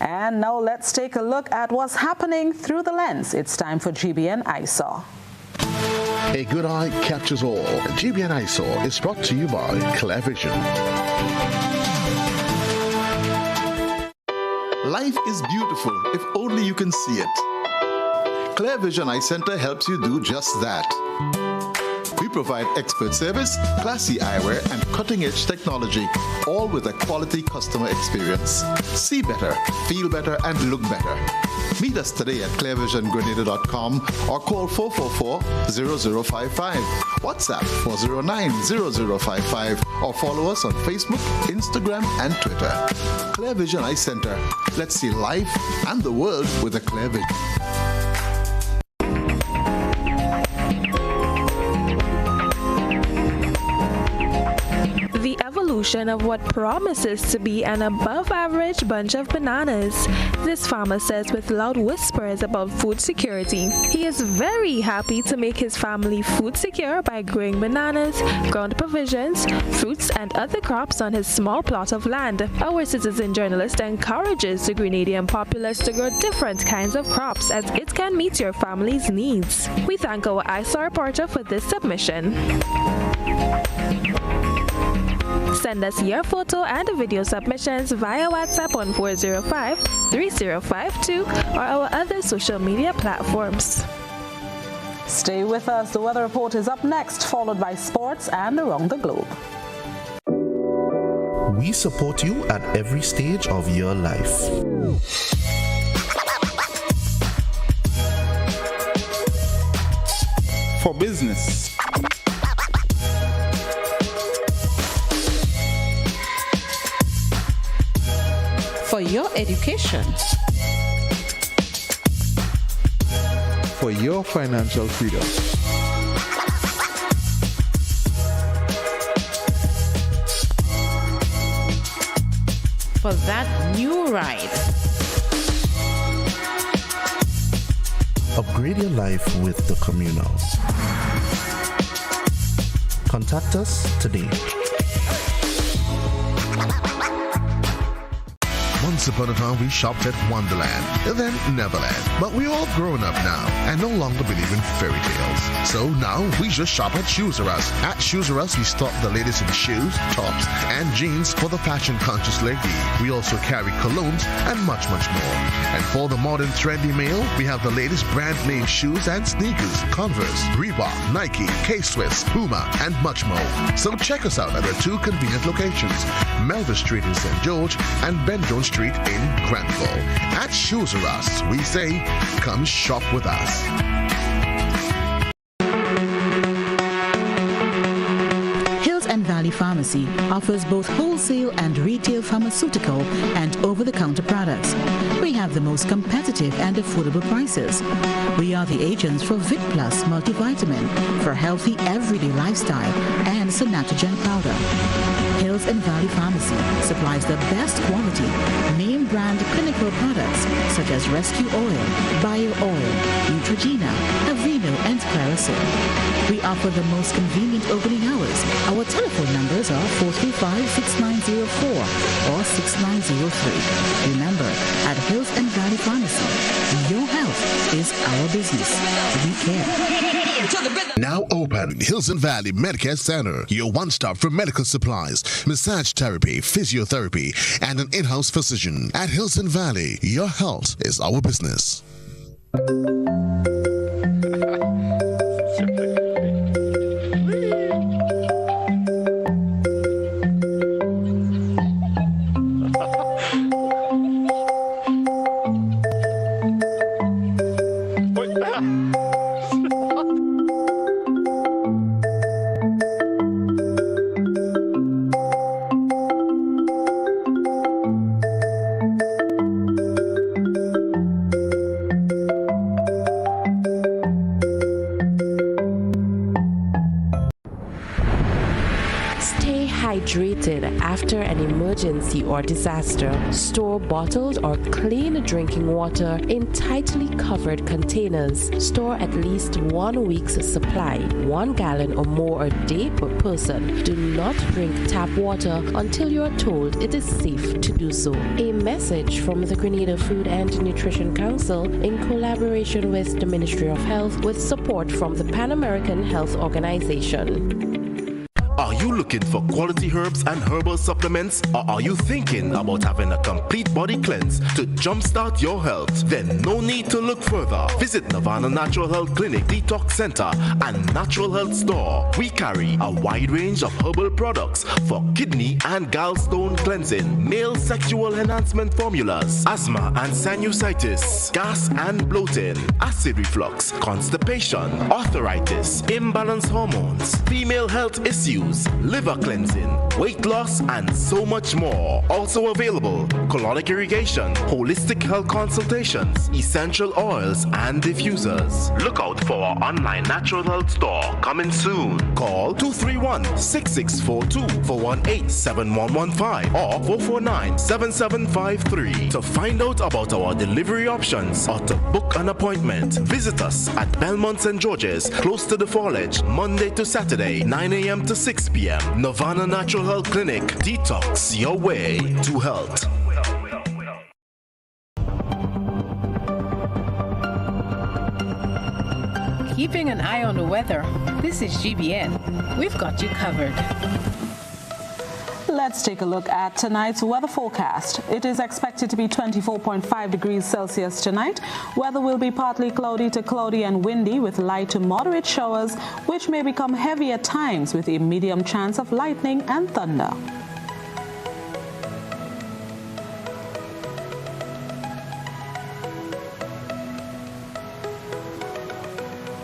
And now let's take a look at what's happening through the lens. It's time for GBN ISAW. A good eye captures all. GBN ISAW is brought to you by Clear Vision. Life is beautiful if only you can see it. Clear Vision Eye Center helps you do just that. We provide expert service, classy eyewear, and cutting-edge technology, all with a quality customer experience. See better, feel better, and look better. Meet us today at clearvisiongrenada.com or call 444-0055, WhatsApp 409-0055, or follow us on Facebook, Instagram, and Twitter. Clear Vision Eye Center. Let's see life and the world with a clear vision. distribution of what promises to be an above-average bunch of bananas. This farmer says with loud whispers about food security. He is very happy to make his family food secure by growing bananas, ground provisions, fruits, and other crops on his small plot of land. Our citizen journalist encourages the Grenadian populace to grow different kinds of crops as it can meet your family's needs. We thank our ISA reporter for this submission. Send us your photo and video submissions via WhatsApp on 405-3052 or our other social media platforms. Stay with us. The weather report is up next, followed by sports and around the globe. We support you at every stage of your life. For business, for your education, for your financial freedom, for that new ride. Upgrade your life with the Communal. Contact us today. Once upon a time, we shopped at Wonderland, then Neverland. But we're all grown up now and no longer believe in fairy tales. So now we just shop at Shoes R Us. At Shoes R Us, we stock the latest in shoes, tops, and jeans for the fashion-conscious lady. We also carry colognes and much, much more. And for the modern trendy male, we have the latest brand name shoes and sneakers, Converse, Reebok, Nike, K-Swiss, Puma, and much more. So check us out at our two convenient locations, Melville Street in St. George and Ben Jones Street in Granville. At Shoes R Us, we say, come shop with us. Hills and Valley Pharmacy offers both wholesale and retail pharmaceutical and over-the-counter products. We have the most competitive and affordable prices. We are the agents for Vit Plus multivitamin for healthy everyday lifestyle and Sonatogen powder. Hills and Valley Pharmacy supplies the best quality, name brand clinical products such as Rescue Oil, Bio Oil, Neutrogena, Aveeno, and Clarisil. We offer the most convenient opening hours. Our telephone numbers are 435-6904 or 6903. Remember, at Hills and Valley Pharmacy, your health is our business. We care. Now open Hills and Valley Medicare Center, your one-stop for medical supplies, massage therapy, physiotherapy, and an in-house physician. At Hills and Valley, your health is our business. After an emergency or disaster, store bottled or clean drinking water in tightly covered containers. Store at least 1 week's supply, 1 gallon or more a day per person. Do not drink tap water until you are told it is safe to do so. A message from the Grenada Food and Nutrition Council in collaboration with the Ministry of Health with support from the Pan American Health Organization. Are you looking for quality herbs and herbal supplements? Or are you thinking about having a complete body cleanse to jumpstart your health? Then no need to look further. Visit Nirvana Natural Health Clinic, Detox Center, and Natural Health Store. We carry a wide range of herbal products for kidney and gallstone cleansing, male sexual enhancement formulas, asthma and sinusitis, gas and bloating, acid reflux, constipation, arthritis, imbalanced hormones, female health issues, liver cleansing, weight loss, and so much more. Also available, colonic irrigation, holistic health consultations, essential oils, and diffusers. Look out for our online natural health store coming soon. Call 231-6642 418-7115 or 449-7753 to find out about our delivery options or to book an appointment. Visit us at Belmont St. George's, close to the Foliage, Monday to Saturday, 9 a.m. to 6 p.m. Nirvana Natural Health Clinic. Detox your way to health. Keeping an eye on the weather. This is GBN. We've got you covered. Let's take a look at tonight's weather forecast. It is expected to be 24.5 degrees Celsius tonight. Weather will be partly cloudy to cloudy and windy with light to moderate showers, which may become heavy at times with a medium chance of lightning and thunder.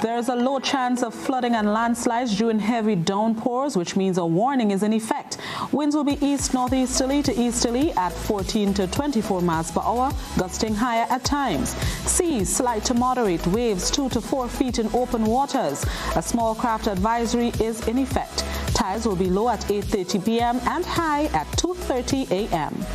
There is a low chance of flooding and landslides during heavy downpours, which means a warning is in effect. Winds will be east-northeasterly to easterly at 14 to 24 miles per hour, gusting higher at times. Seas slight to moderate, waves 2 to 4 feet in open waters. A small craft advisory is in effect. Tides will be low at 8:30 p.m. and high at 2:30 a.m.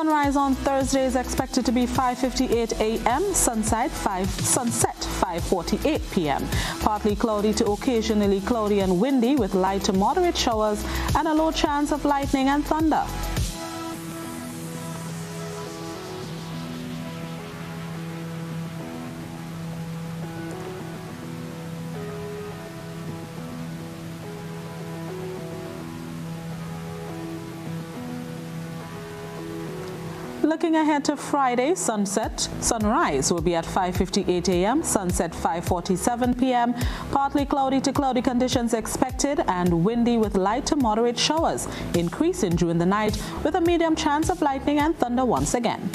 Sunrise on Thursday is expected to be 5:58 a.m., sunset 5:48 p.m. Partly cloudy to occasionally cloudy and windy with light to moderate showers and a low chance of lightning and thunder. Looking ahead to Friday, sunrise will be at 5:58 a.m., sunset 5:47 p.m. Partly cloudy to cloudy conditions expected and windy with light to moderate showers, increasing during the night with a medium chance of lightning and thunder once again.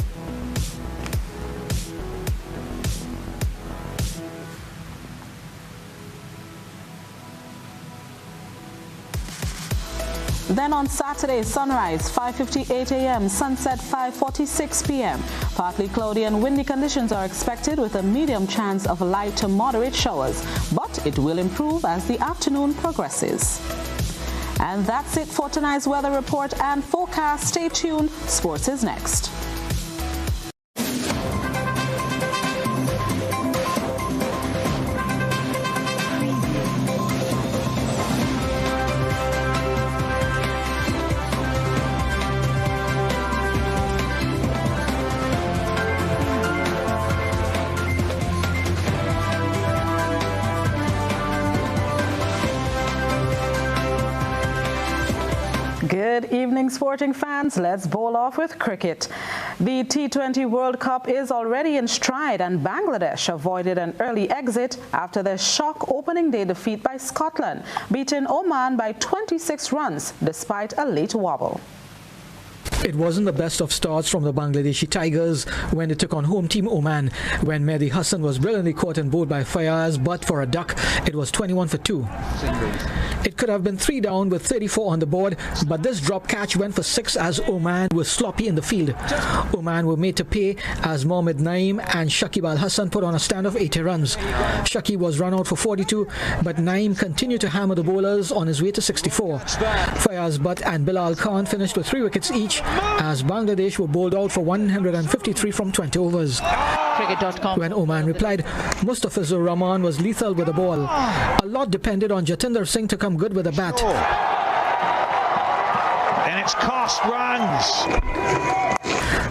Then on Saturday, sunrise 5:58 a.m., sunset 5:46 p.m. Partly cloudy and windy conditions are expected with a medium chance of light to moderate showers, but it will improve as the afternoon progresses. And that's it for tonight's weather report and forecast. Stay tuned. Sports is next. Good evening, sporting fans. Let's bowl off with cricket. The T20 World Cup is already in stride and Bangladesh avoided an early exit after their shock opening day defeat by Scotland, beating Oman by 26 runs despite a late wobble. It wasn't the best of starts from the Bangladeshi Tigers when they took on home team Oman, when Mehdi Hassan was brilliantly caught and bowled by Fayaz, but for a duck, it was 21 for 2. It could have been 3 down with 34 on the board, but this drop catch went for 6 as Oman was sloppy in the field. Oman were made to pay as Mohammad Naeem and Shakib Al Hassan put on a stand of 80 runs. Shakib was run out for 42, but Naeem continued to hammer the bowlers on his way to 64. Fayaz Butt and Bilal Khan finished with 3 wickets each, as Bangladesh were bowled out for 153 from 20 overs. Cricket.com. When Oman replied, Mustafizur Rahman was lethal with the ball. A lot depended on Jatinder Singh to come good with a bat. And it's cost runs.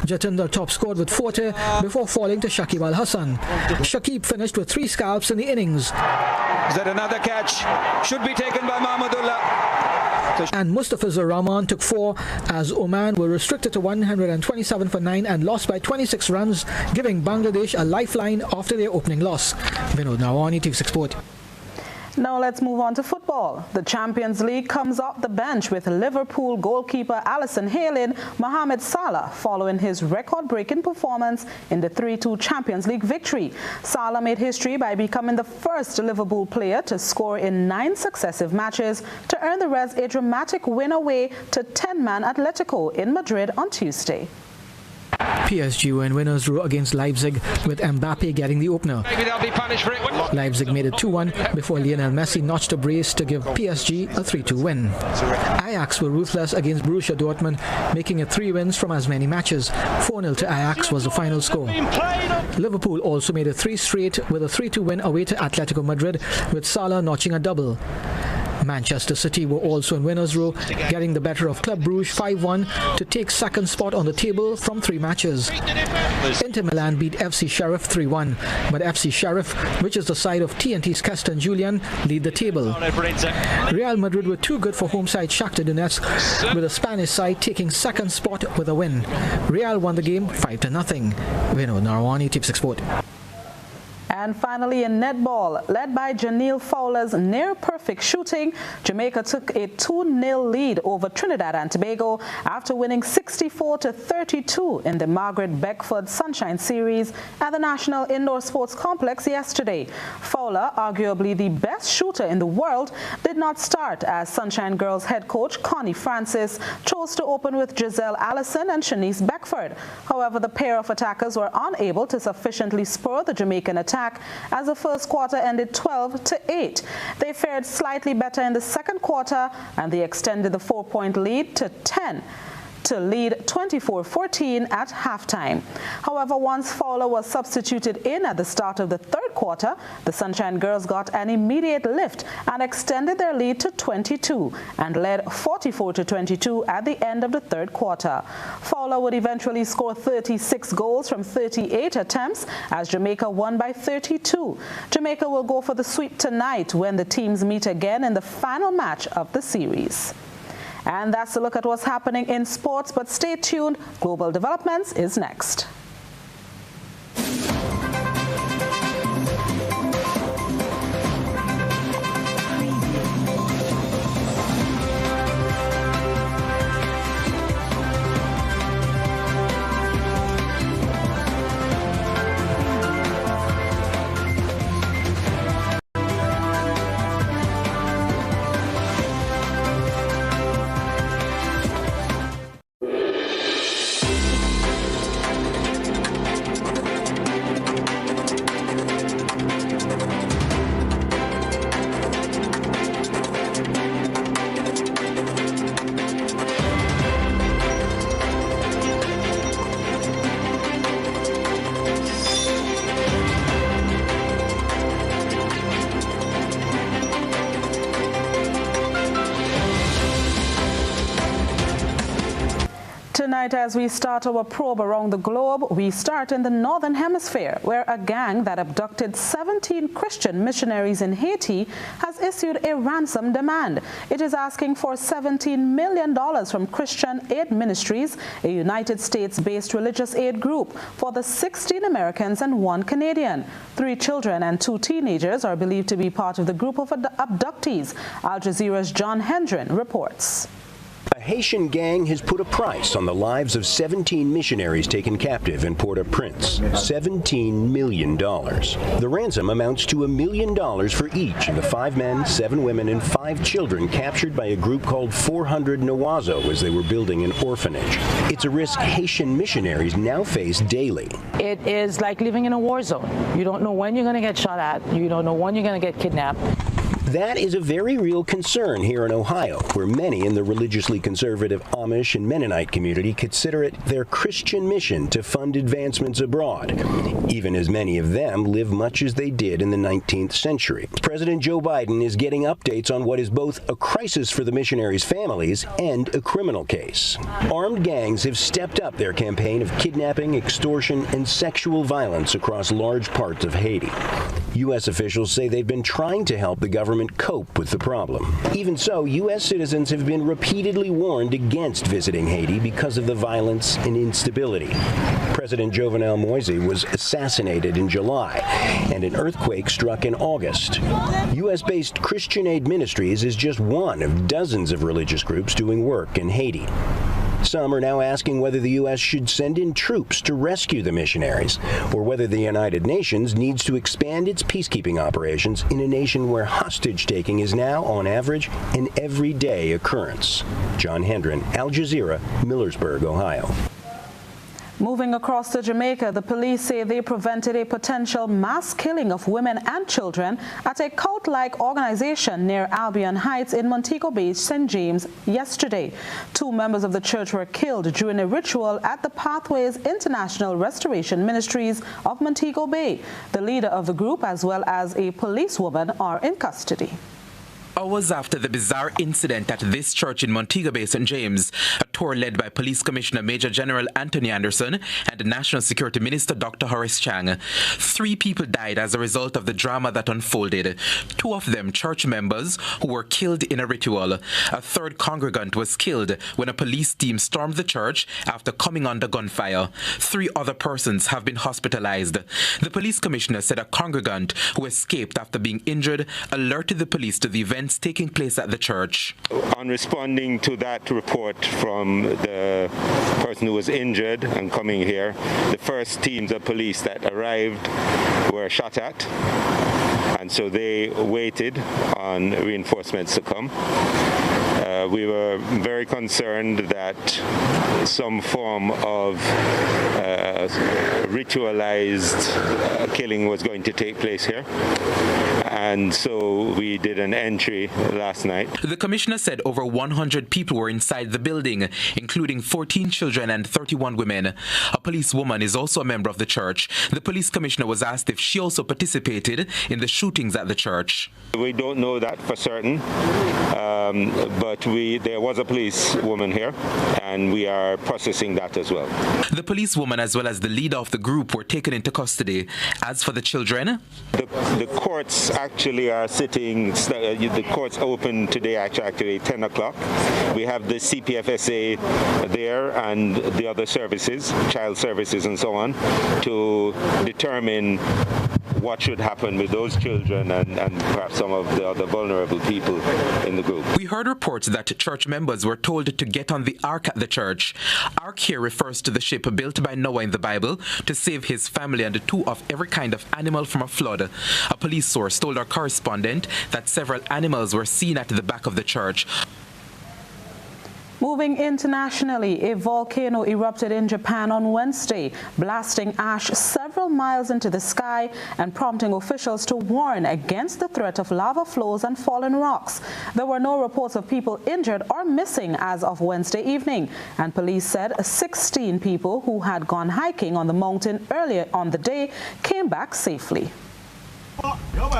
Jatinder top scored with 40 before falling to Shakib Al Hassan. Shakib finished with 3 scalps in the innings. Is that another catch? Should be taken by Mahmudullah. And Mustafizur Rahman took 4 as Oman were restricted to 127 for 9 and lost by 26 runs, giving Bangladesh a lifeline after their opening loss. Vinod Nawani, TV6 Sport. Now let's move on to football. The Champions League comes off the bench with Liverpool goalkeeper Alisson hailing Mohamed Salah following his record-breaking performance in the 3-2 Champions League victory. Salah made history by becoming the first Liverpool player to score in 9 successive matches to earn the Reds a dramatic win away to 10-man Atletico in Madrid on Tuesday. PSG were in winners' row against Leipzig, with Mbappe getting the opener. Maybe they'll be punished for it. Leipzig made it 2-1 before Lionel Messi notched a brace to give PSG a 3-2 win. Ajax were ruthless against Borussia Dortmund, making it 3 wins from as many matches. 4-0 to Ajax was the final score. Liverpool also made it 3 straight with a 3-2 win away to Atletico Madrid, with Salah notching a double. Manchester City were also in winners' row, getting the better of Club Brugge 5-1 to take second spot on the table from 3 matches. Inter Milan beat FC Sheriff 3-1, but FC Sheriff, which is the side of TNT's Keston Julian, lead the table. Real Madrid were too good for home side Shakhtar Donetsk, with the Spanish side taking second spot with a win. Real won the game 5-0. Vinod Narwani, Tip 6 Sport. And finally, in netball, led by Janelle Fowler's near-perfect shooting, Jamaica took a 2-0 lead over Trinidad and Tobago after winning 64-32 in the Margaret Beckford Sunshine Series at the National Indoor Sports Complex yesterday. Fowler, arguably the best shooter in the world, did not start as Sunshine Girls head coach Connie Francis chose to open with Giselle Allison and Shanice Beckford. However, the pair of attackers were unable to sufficiently spur the Jamaican attack as the first quarter ended 12-8. They fared slightly better in the second quarter, and they extended the 4-point lead to 10 to lead 24-14 at halftime. However, once Fowler was substituted in at the start of the third quarter, the Sunshine Girls got an immediate lift and extended their lead to 22 and led 44-22 at the end of the third quarter. Fowler would eventually score 36 goals from 38 attempts as Jamaica won by 32. Jamaica will go for the sweep tonight when the teams meet again in the final match of the series. And that's a look at what's happening in sports, but stay tuned. Global Developments is next. Tonight, as we start our probe around the globe, we start in the Northern Hemisphere, where a gang that abducted 17 Christian missionaries in Haiti has issued a ransom demand. It is asking for $17 million from Christian Aid Ministries, a United States-based religious aid group, for the 16 Americans and 1 Canadian. 3 children and 2 teenagers are believed to be part of the group of abductees. Al Jazeera's John Hendren reports. A Haitian gang has put a price on the lives of 17 missionaries taken captive in Port-au-Prince. $17 million. The ransom amounts to $1 million for each of the 5 men, 7 women, and 5 children captured by a group called 400 Nawazo as they were building an orphanage. It's a risk Haitian missionaries now face daily. It is like living in a war zone. You don't know when you're going to get shot at. You don't know when you're going to get kidnapped. That is a very real concern here in Ohio, where many in the religiously conservative Amish and Mennonite community consider it their Christian mission to fund advancements abroad, even as many of them live much as they did in the 19th century. President Joe Biden is getting updates on what is both a crisis for the missionaries' families and a criminal case. Armed gangs have stepped up their campaign of kidnapping, extortion, and sexual violence across large parts of Haiti. U.S. officials say they've been trying to help the government government cope with the problem. Even so, U.S. citizens have been repeatedly warned against visiting Haiti because of the violence and instability. President Jovenel Moise was assassinated in July, and an earthquake struck in August. U.S.-based Christian Aid Ministries is just one of dozens of religious groups doing work in Haiti. Some are now asking whether the U.S. should send in troops to rescue the missionaries, or whether the United Nations needs to expand its peacekeeping operations in a nation where hostage-taking is now, on average, an everyday occurrence. John Hendren, Al Jazeera, Millersburg, Ohio. Moving across to Jamaica, the police say they prevented a potential mass killing of women and children at a cult-like organization near Albion Heights in Montego Bay, St. James, yesterday. 2 members of the church were killed during a ritual at the Pathways International Restoration Ministries of Montego Bay. The leader of the group, as well as a policewoman, are in custody. Hours after the bizarre incident at this church in Montego Bay, St. James, a tour led by Police Commissioner Major General Anthony Anderson and National Security Minister Dr. Horace Chang, 3 people died as a result of the drama that unfolded. 2 of them church members who were killed in a ritual. A 3rd congregant was killed when a police team stormed the church after coming under gunfire. 3 other persons have been hospitalized. The police commissioner said a congregant who escaped after being injured alerted the police to the event taking place at the church. On responding to that report from the person who was injured and coming here, the first teams of police that arrived were shot at, and so they waited on reinforcements to come. We were very concerned that some form of ritualized killing was going to take place here. And so we did an entry last night. The commissioner said over 100 people were inside the building, including 14 children and 31 women. A policewoman is also a member of the church. The police commissioner was asked if she also participated in the shootings at the church. We don't know that for certain, but there was a policewoman here, and we are processing that as well. The policewoman, as well as the leader of the group, were taken into custody. As for the children, the courts actually are sitting. The courts open today actually 10 o'clock. We have the CPFSA there and the other services, child services and so on, to determine what should happen with those children and perhaps some of the other vulnerable people in the group. We heard reports that church members were told to get on the ark at the church. Ark here refers to the ship built by Noah in the Bible to save his family and 2 of every kind of animal from a flood. A police source told our correspondent that several animals were seen at the back of the church. Moving internationally, a volcano erupted in Japan on Wednesday, blasting ash several miles into the sky and prompting officials to warn against the threat of lava flows and fallen rocks. There were no reports of people injured or missing as of Wednesday evening, and police said 16 people who had gone hiking on the mountain earlier on the day came back safely.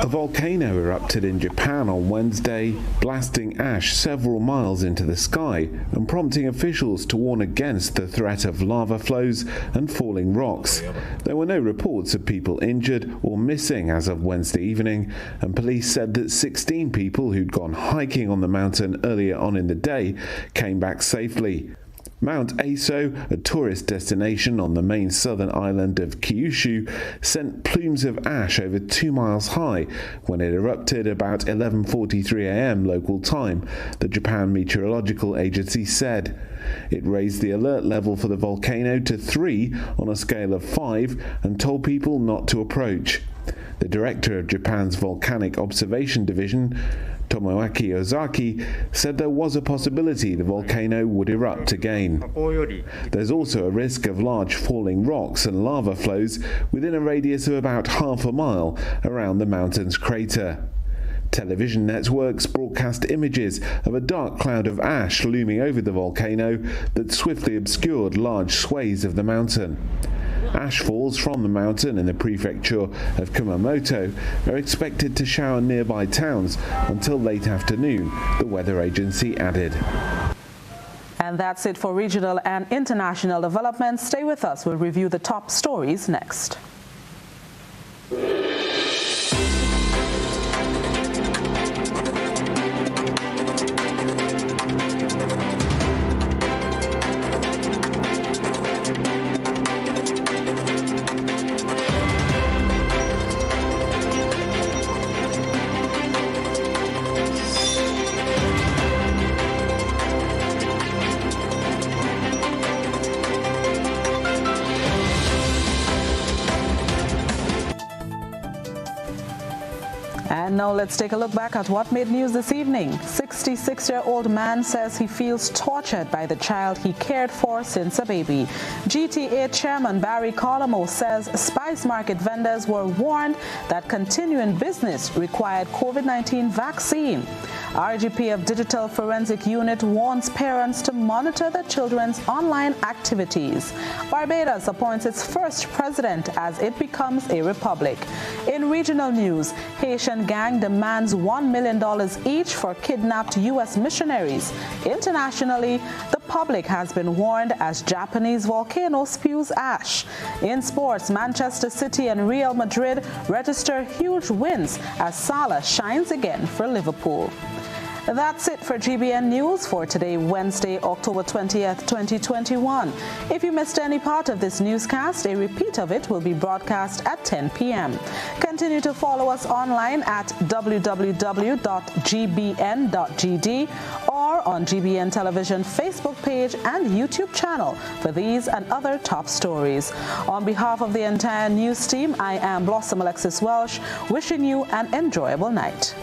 A volcano erupted in Japan on Wednesday, blasting ash several miles into the sky and prompting officials to warn against the threat of lava flows and falling rocks. There were no reports of people injured or missing as of Wednesday evening, and police said that 16 people who'd gone hiking on the mountain earlier on in the day came back safely. Mount Aso, a tourist destination on the main southern island of Kyushu, sent plumes of ash over 2 miles high when it erupted about 11:43 a.m. local time, the Japan Meteorological Agency said. It raised the alert level for the volcano to 3 on a scale of 5 and told people not to approach. The director of Japan's Volcanic Observation Division, Tomoaki Ozaki, said there was a possibility the volcano would erupt again. There's also a risk of large falling rocks and lava flows within a radius of about half a mile around the mountain's crater. Television networks broadcast images of a dark cloud of ash looming over the volcano that swiftly obscured large swathes of the mountain. Ash falls from the mountain in the prefecture of Kumamoto are expected to shower nearby towns until late afternoon, the weather agency added. And that's it for regional and international developments. Stay with us. We'll review the top stories next. And now let's take a look back at what made news this evening. 66-year-old man says he feels tortured by the child he cared for since a baby. GTA Chairman Barry Colombo says spice market vendors were warned that continuing business required COVID-19 vaccine. RGPF Digital Forensic Unit warns parents to monitor their children's online activities. Barbados appoints its first president as it becomes a republic. In regional news, Haitian gang demands $1 million each for kidnapped U.S. missionaries. Internationally, the public has been warned as Japanese volcano spews ash. In sports, Manchester City and Real Madrid register huge wins as Salah shines again for Liverpool. That's it for GBN News for today, Wednesday, October 20th, 2021. If you missed any part of this newscast, a repeat of it will be broadcast at 10 p.m. Continue to follow us online at www.gbn.gd or on GBN Television Facebook page and YouTube channel for these and other top stories. On behalf of the entire news team, I am Blossom Alexis-Welsh, wishing you an enjoyable night.